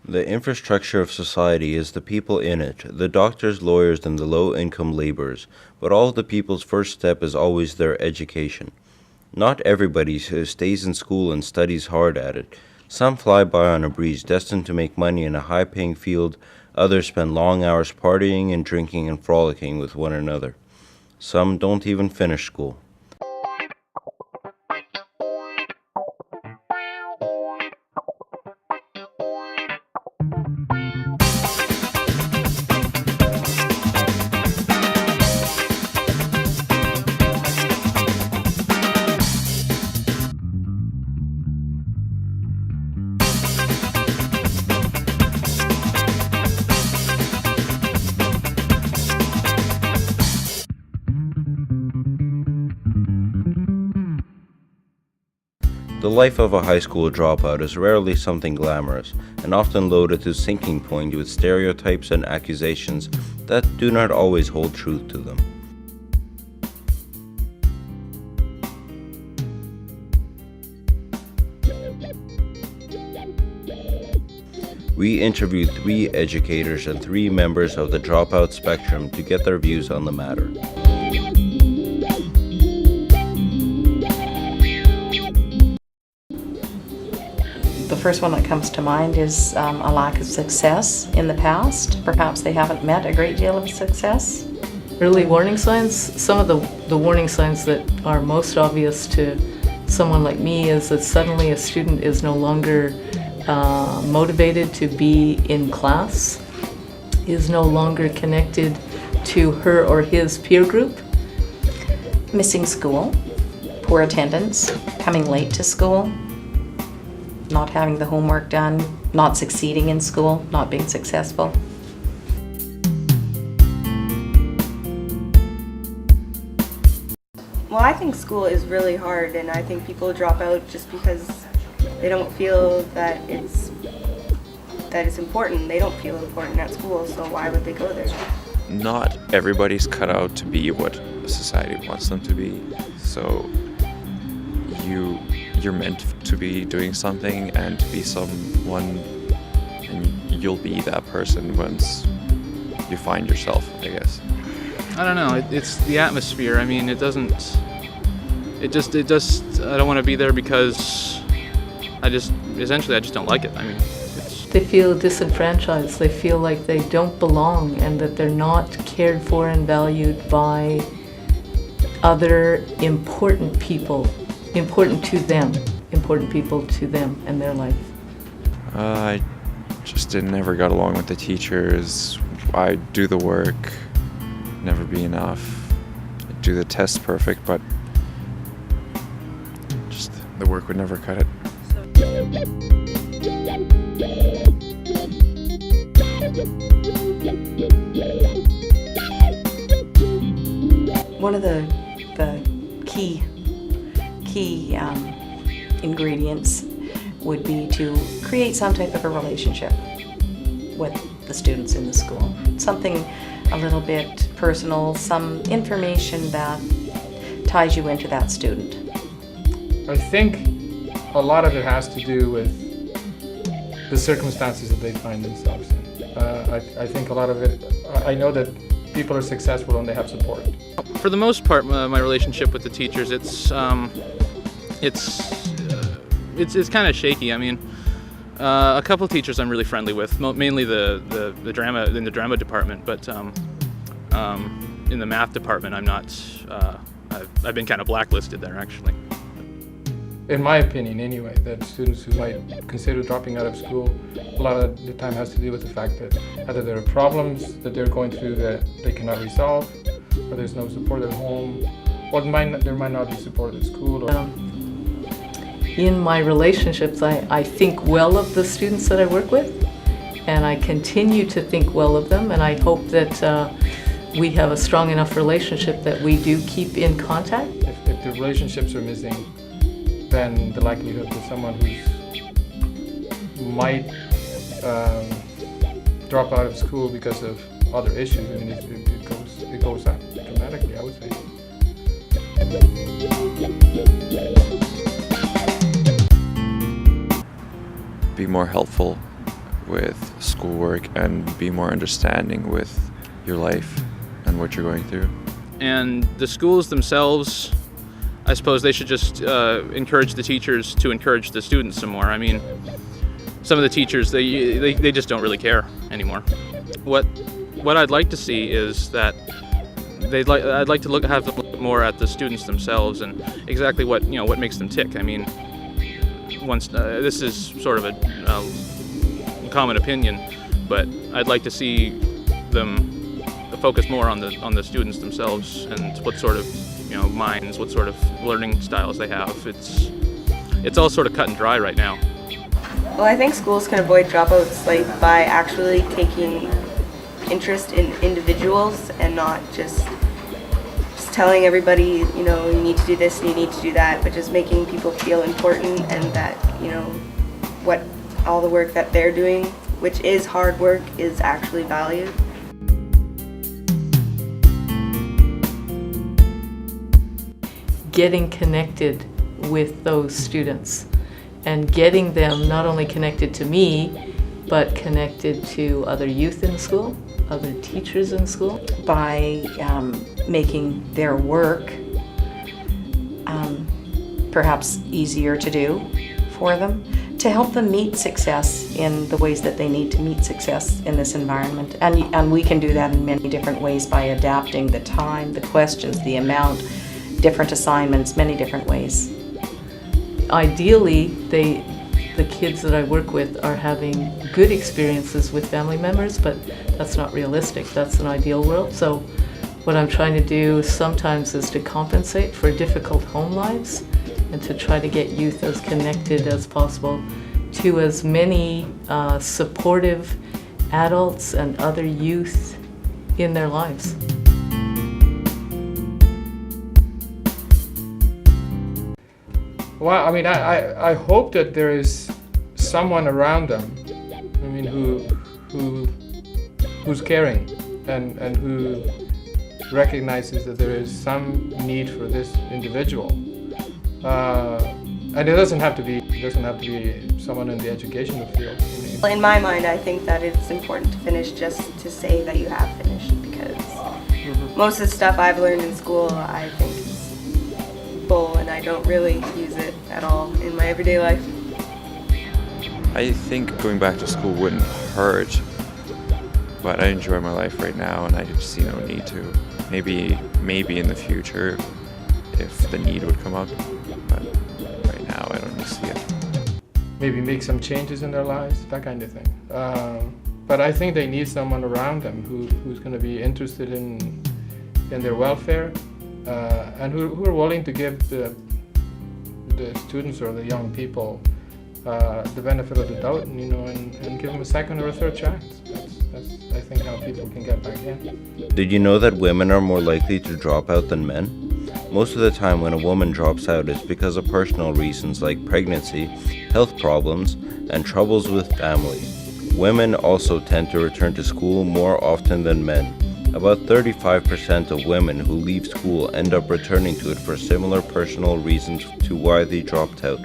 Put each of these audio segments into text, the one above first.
The infrastructure of society is the people in it, the doctors, lawyers, and the low-income laborers, but all the people's first step is always their education. Not everybody stays in school and studies hard at it. Some fly by on a breeze, destined to make money in a high-paying field. Others spend long hours partying and drinking and frolicking with one another. Some don't even finish school. The life of a high school dropout is rarely something glamorous, and often loaded to sinking point with stereotypes and accusations that do not always hold truth to them. We interviewed 3 educators and 3 members of the dropout spectrum to get their views on the matter. The first one that comes to mind is a lack of success in the past. Perhaps they haven't met a great deal of success. Early warning signs, some of the warning signs that are most obvious to someone like me is that suddenly a student is no longer motivated to be in class, is no longer connected to her or his peer group. Missing school, poor attendance, coming late to school, not having the homework done, not succeeding in school, not being successful. Well, I think school is really hard, and I think people drop out just because they don't feel that it's important. They don't feel important at school, so why would they go there? Not everybody's cut out to be what society wants them to be. So you're meant to be doing something and to be someone, and you'll be that person once you find yourself, I guess. I don't know, it's the atmosphere. I mean, I don't want to be there because I just don't like it. I mean, They feel disenfranchised, they feel like they don't belong and that they're not cared for and valued by other important people, important people to them and their life. I just never got along with the teachers. I do the work, never be enough. I do the tests perfect, but just the work would never cut it. One of the key ingredients would be to create some type of a relationship with the students in the school. Something a little bit personal, some information that ties you into that student. I think a lot of it has to do with the circumstances that they find themselves in. I think a lot of it, I know that people are successful when they have support. for the most part, my relationship with the teachers, it's kind of shaky. I mean, a couple of teachers I'm really friendly with, mainly the drama in the drama department, but in the math department, I'm not. I've been kind of blacklisted there, actually. In my opinion, anyway, that students who might consider dropping out of school, a lot of the time has to do with the fact that either there are problems that they're going through that they cannot resolve, or there's no support at home, or there might not be support at school. In my relationships, I think well of the students that I work with, and I continue to think well of them, and I hope that we have a strong enough relationship that we do keep in contact. If the relationships are missing, then the likelihood that someone who might drop out of school because of other issues, I mean, it goes up dramatically, I would say. Be more helpful with schoolwork and be more understanding with your life and what you're going through. And the schools themselves, I suppose they should just encourage the teachers to encourage the students some more. I mean, some of the teachers, they just don't really care anymore. What I'd like to see is that I'd like to have them look more at the students themselves and exactly what makes them tick. I mean, this is sort of a common opinion, but I'd like to see them focus more on the students themselves and what sort of minds, what sort of learning styles they have. It's all sort of cut and dry right now. Well, I think schools can avoid dropouts by actually taking interest in individuals and not just telling everybody, you need to do this and you need to do that, but just making people feel important and that, what all the work that they're doing, which is hard work, is actually valued. Getting connected with those students and getting them not only connected to me, but connected to other youth in school, other teachers in school. By making their work perhaps easier to do for them, to help them meet success in the ways that they need to meet success in this environment. And we can do that in many different ways by adapting the time, the questions, the amount, different assignments, many different ways. Ideally, the kids that I work with are having good experiences with family members, but that's not realistic. That's an ideal world. So what I'm trying to do sometimes is to compensate for difficult home lives and to try to get youth as connected as possible to as many supportive adults and other youth in their lives. Well, I mean, I hope that there is someone around them, I mean, who's caring and who recognizes that there is some need for this individual. And it doesn't have to be someone in the educational field. I mean, In my mind, I think that it's important to finish just to say that you have finished, because most of the stuff I've learned in school, I think is bull, and I don't really use it at all in my everyday life. I think going back to school wouldn't hurt, but I enjoy my life right now and I just see no need to. Maybe in the future if the need would come up, but right now I don't really see it. maybe make some changes in their lives, that kind of thing. But I think they need someone around them who's going to be interested in their welfare and who are willing to give the students or the young people the benefit of the doubt, and give them a second or a third chance. That's I think how people can get back in. Did you know that women are more likely to drop out than men? Most of the time when a woman drops out, it's because of personal reasons like pregnancy, health problems, and troubles with family. Women also tend to return to school more often than men. About 35% of women who leave school end up returning to it for similar personal reasons to why they dropped out.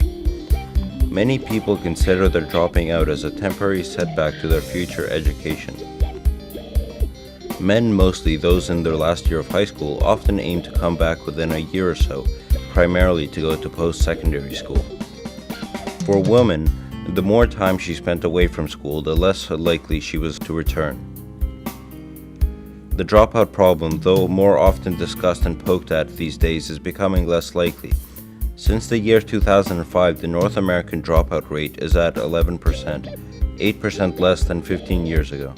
Many people consider their dropping out as a temporary setback to their future education. Men, mostly those in their last year of high school, often aim to come back within a year or so, primarily to go to post-secondary school. For a woman, the more time she spent away from school, the less likely she was to return. The dropout problem, though more often discussed and poked at these days, is becoming less likely. Since the year 2005, the North American dropout rate is at 11%, 8% less than 15 years ago.